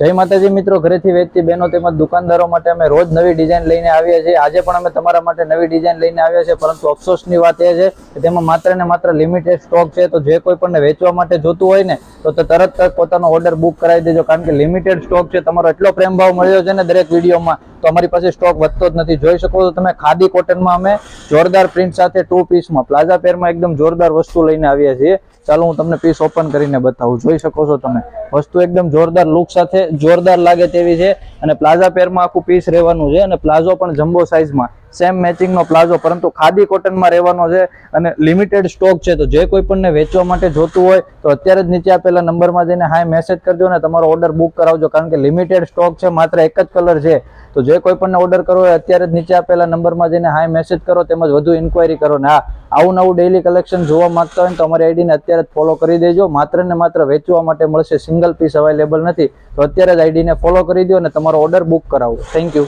જય માતાજી મિત્રો, ઘરેથી વેચતી બહેનો તેમજ દુકાનદારો માટે અમે રોજ નવી ડિઝાઇન લઈને આવીએ છીએ। આજે પણ અમે તમારા માટે નવી ડિઝાઇન લઈને આવ્યા છે, પરંતુ અફસોસની વાત એ છે કે તેમાં માત્ર ને માત્ર લિમિટેડ સ્ટોક છે। તો જે કોઈ પણ વેચવા માટે જોતું હોય ને તો તરત પોતાનો ઓર્ડર બુક કરાવી દેજો, કારણ કે લિમિટેડ સ્ટોક છે। તમારો એટલો પ્રેમ ભાવ મળ્યો છે ને દરેક વિડીયોમાં, તો અમારી પાસે સ્ટોક વધતો જ નથી। જોઈ શકો છો તમે, ખાદી કોટનમાં અમે જોરદાર પ્રિન્ટ સાથે 2 પીસમાં પ્લાઝા પેરમાં એકદમ જોરદાર વસ્તુ લઈને આવ્યા છીએ। ચાલો હું તમને પીસ ઓપન કરીને બતાવું। જોઈ શકો છો તમે, વસ્તુ એકદમ જોરદાર લુક સાથે જોરદાર લાગે તેવી છે, અને પ્લાઝા પેરમાં આખું પીસ રહેવાનું છે, અને પ્લાઝો પણ જમ્બો સાઇઝમાં સેમ મેચિંગ નો પ્લાઝો, પરંતુ ખાદી કોટનમાં રહેવાનો છે અને લિમિટેડ સ્ટોક છે। તો જે કોઈ પણને વેચવા માટે જોતું હોય તો અત્યારે જ નીચે આપેલા નંબરમાં જઈને હાય મેસેજ કરજો ને તમારો ઓર્ડર બુક કરાવજો, કારણ કે લિમિટેડ સ્ટોક છે, માત્ર એક જ કલર છે। તો જે કોઈ પણને ઓર્ડર કરવો હોય અત્યારે જ નીચે આપેલા નંબરમાં જઈને હાય મેસેજ કરો, તેમજ વધુ ઇન્ક્વાયરી કરો। ને આવું નવું ડેઇલી કલેક્શન જોવા માંગતા હોય તો અમારી આઈડીને અત્યારે જ ફોલો કરી દેજો। માત્ર ને માત્ર વેચવા માટે મળશે, સિંગલ પીસ અવેલેબલ નથી, તો અત્યારે જ આઈડીને ફોલો કરી દો અને તમારો ઓર્ડર બુક કરાવો। Thank you.